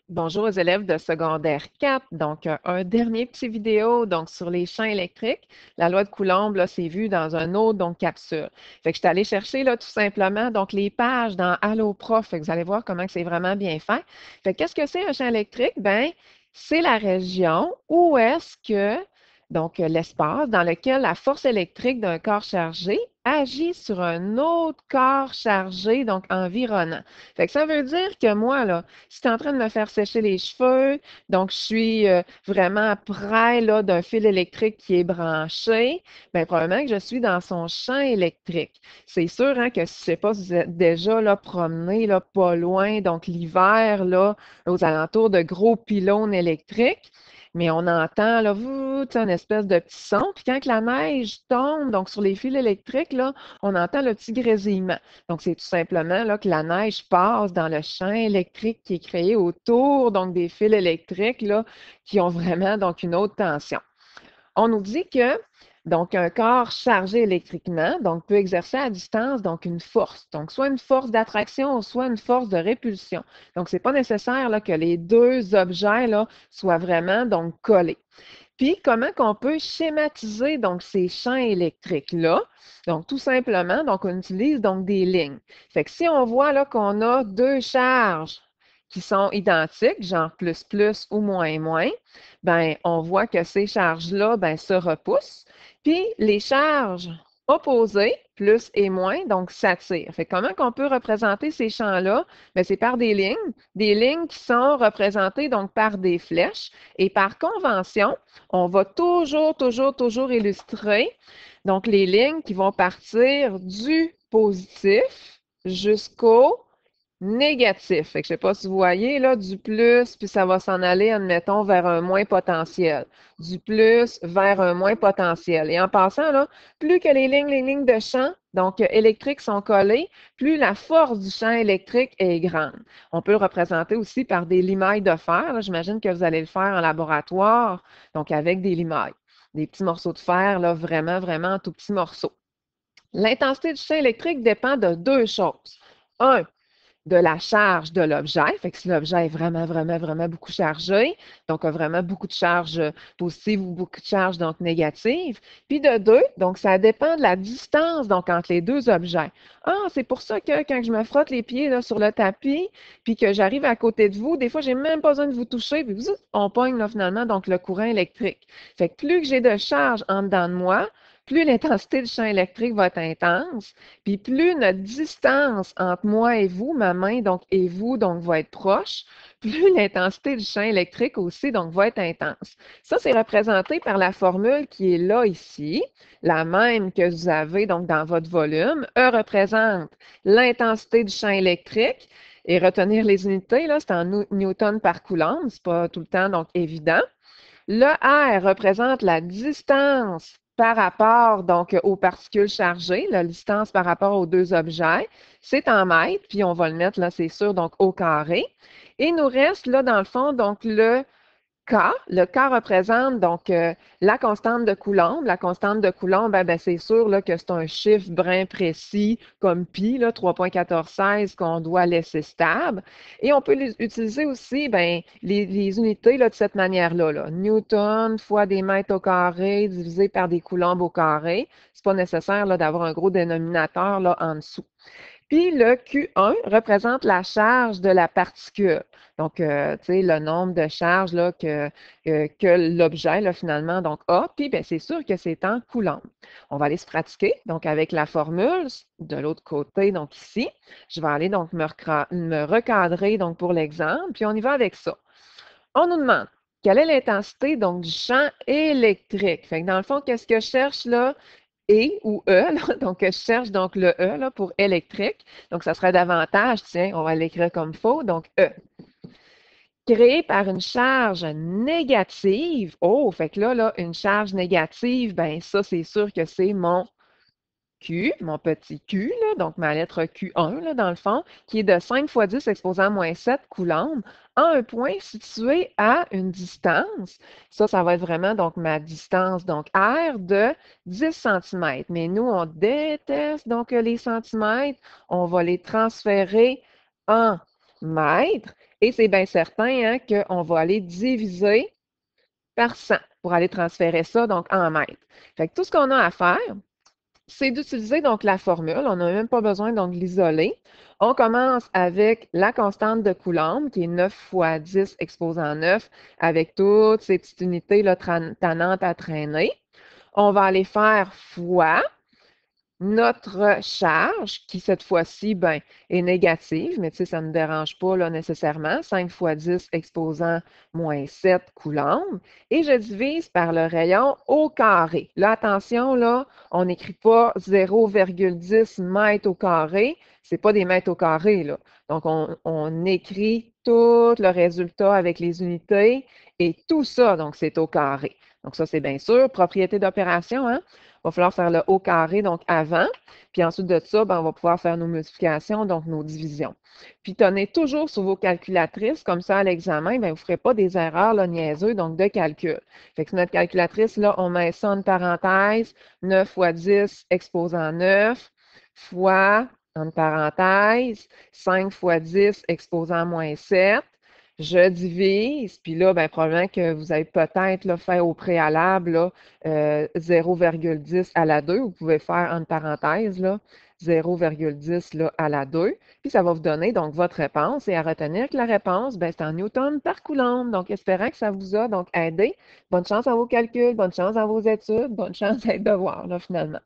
Bonjour aux élèves de secondaire 4. Donc, un dernier petit vidéo donc, sur les champs électriques. La loi de Coulomb, là, c'est vu dans un autre donc, capsule. Fait que je suis allée chercher là, tout simplement donc, les pages dans Allo Prof. Fait que vous allez voir comment c'est vraiment bien fait. Fait que qu'est-ce que c'est un champ électrique? Ben, c'est la région où est-ce que donc l'espace dans lequel la force électrique d'un corps chargé agit sur un autre corps chargé, donc environnant. Fait que ça veut dire que moi, là, si tu es en train de me faire sécher les cheveux, donc je suis vraiment près là, d'un fil électrique qui est branché, bien, probablement que je suis dans son champ électrique. C'est sûr hein, que je ne sais pas si vous êtes déjà là, promené là, pas loin, donc l'hiver, là, aux alentours de gros pylônes électriques. Mais on entend là, une espèce de petit son. Puis quand que la neige tombe donc sur les fils électriques, là, on entend le petit grésillement. Donc, c'est tout simplement là, que la neige passe dans le champ électrique qui est créé autour donc, des fils électriques là, qui ont vraiment donc, une haute tension. On nous dit que donc, un corps chargé électriquement donc, peut exercer à distance donc, une force. Donc, soit une force d'attraction, soit une force de répulsion. Donc, ce n'est pas nécessaire là, que les deux objets là, soient vraiment donc, collés. Puis, comment qu'on peut schématiser donc ces champs électriques-là? Donc, tout simplement, donc, on utilise donc des lignes. Fait que si on voit là qu'on a deux charges qui sont identiques, genre plus plus ou moins moins, ben on voit que ces charges-là ben, se repoussent. Puis les charges opposées, plus et moins, donc s'attirent. Fait que comment qu'on peut représenter ces champs-là? Ben, c'est par des lignes qui sont représentées donc par des flèches. Et par convention, on va toujours illustrer donc les lignes qui vont partir du positif jusqu'au négatif. Fait que je ne sais pas si vous voyez là, du plus, puis ça va s'en aller, admettons, vers un moins potentiel. Du plus vers un moins potentiel. Et en passant, là, plus que les lignes de champ, donc électriques sont collées, plus la force du champ électrique est grande. On peut le représenter aussi par des limailles de fer. J'imagine que vous allez le faire en laboratoire, donc avec des limailles. Des petits morceaux de fer, là, vraiment tout petits morceaux. L'intensité du champ électrique dépend de deux choses. Un, de la charge de l'objet. Fait que si l'objet est vraiment beaucoup chargé, donc a vraiment beaucoup de charges positives ou beaucoup de charges donc négatives. Puis de deux, donc ça dépend de la distance donc entre les deux objets. Ah, c'est pour ça que quand je me frotte les pieds là, sur le tapis, puis que j'arrive à côté de vous, des fois, j'ai même pas besoin de vous toucher, puis vous, on pogne là, finalement donc le courant électrique. Fait que plus que j'ai de charge en dedans de moi, plus l'intensité du champ électrique va être intense, puis plus notre distance entre moi et vous, ma main donc et vous, donc va être proche, plus l'intensité du champ électrique aussi donc va être intense. Ça, c'est représenté par la formule qui est là ici, la même que vous avez donc dans votre volume. E représente l'intensité du champ électrique. Et retenir les unités, là, c'est en newton par coulomb, c'est pas tout le temps donc évident. Le R représente la distance par rapport donc aux particules chargées, la distance par rapport aux deux objets. C'est en mètres, puis on va le mettre là, c'est sûr, donc au carré. Et il nous reste là, dans le fond, donc K. Le K représente donc la constante de Coulomb. La constante de Coulomb, ben, c'est sûr là, que c'est un chiffre bien précis comme pi, 3,1416 qu'on doit laisser stable. Et on peut utiliser aussi ben, les unités là, de cette manière-là. Là. Newton fois des mètres au carré divisé par des coulombs au carré. C'est pas nécessaire d'avoir un gros dénominateur là, en dessous. Puis le Q1 représente la charge de la particule. Donc, tu sais, le nombre de charges là, que l'objet, là, finalement, donc, a. Puis, bien, c'est sûr que c'est en coulomb. On va aller se pratiquer. Donc, avec la formule, de l'autre côté, donc ici, je vais aller donc me recadrer donc, pour l'exemple. Puis, on y va avec ça. On nous demande quelle est l'intensité donc, du champ électrique. Fait que dans le fond, qu'est-ce que je cherche là? Et ou E, là. Donc, je cherche donc le E là, pour électrique. Donc, ça serait davantage, tiens, on va l'écrire comme faux. Donc, E. Créé par une charge négative. Oh, fait que là, une charge négative, ben ça, c'est sûr que c'est mon Q, mon petit Q, là, donc ma lettre Q1, là, dans le fond, qui est de 5 fois 10 exposé à moins 7 coulombs, en un point situé à une distance. Ça va être vraiment donc ma distance, donc R de 10 cm. Mais nous, on déteste donc les centimètres. On va les transférer en mètres. Et c'est bien certain hein, qu'on va aller diviser par 100 pour aller transférer ça donc en mètres. Fait que tout ce qu'on a à faire, c'est d'utiliser donc la formule. On n'a même pas besoin donc de l'isoler. On commence avec la constante de Coulomb, qui est 9 fois 10 exposant 9, avec toutes ces petites unités là, tannantes à traîner. On va aller faire fois notre charge, qui cette fois-ci ben, est négative, mais tu sais, ça ne me dérange pas là, nécessairement. 5 fois 10 exposant moins 7 coulombs. Et je divise par le rayon au carré. Là, attention, là, on n'écrit pas 0,10 mètres au carré. Ce n'est pas des mètres au carré, là. Donc, on écrit tout le résultat avec les unités et tout ça, donc, c'est au carré. Donc, ça, c'est bien sûr. Propriété d'opération, hein? Il va falloir faire le haut carré, donc avant. Puis ensuite de ça, ben, on va pouvoir faire nos multiplications, donc nos divisions. Puis tenez toujours sur vos calculatrices, comme ça à l'examen, ben, vous ne ferez pas des erreurs là, niaiseuses, donc de calcul. Fait que sur notre calculatrice, là, on met ça en parenthèse, 9 fois 10 exposant 9, fois, en parenthèse, 5 fois 10 exposant moins 7. Je divise, puis là, ben, probablement que vous avez peut-être là, fait au préalable là, 0,10 à la 2. Vous pouvez faire entre parenthèses là, 0,10 là, à la 2. Puis ça va vous donner donc votre réponse. Et à retenir que la réponse, ben, c'est en newton par coulomb. Donc, espérant que ça vous a donc aidé. Bonne chance à vos calculs, bonne chance à vos études, bonne chance à être devoir, là, finalement.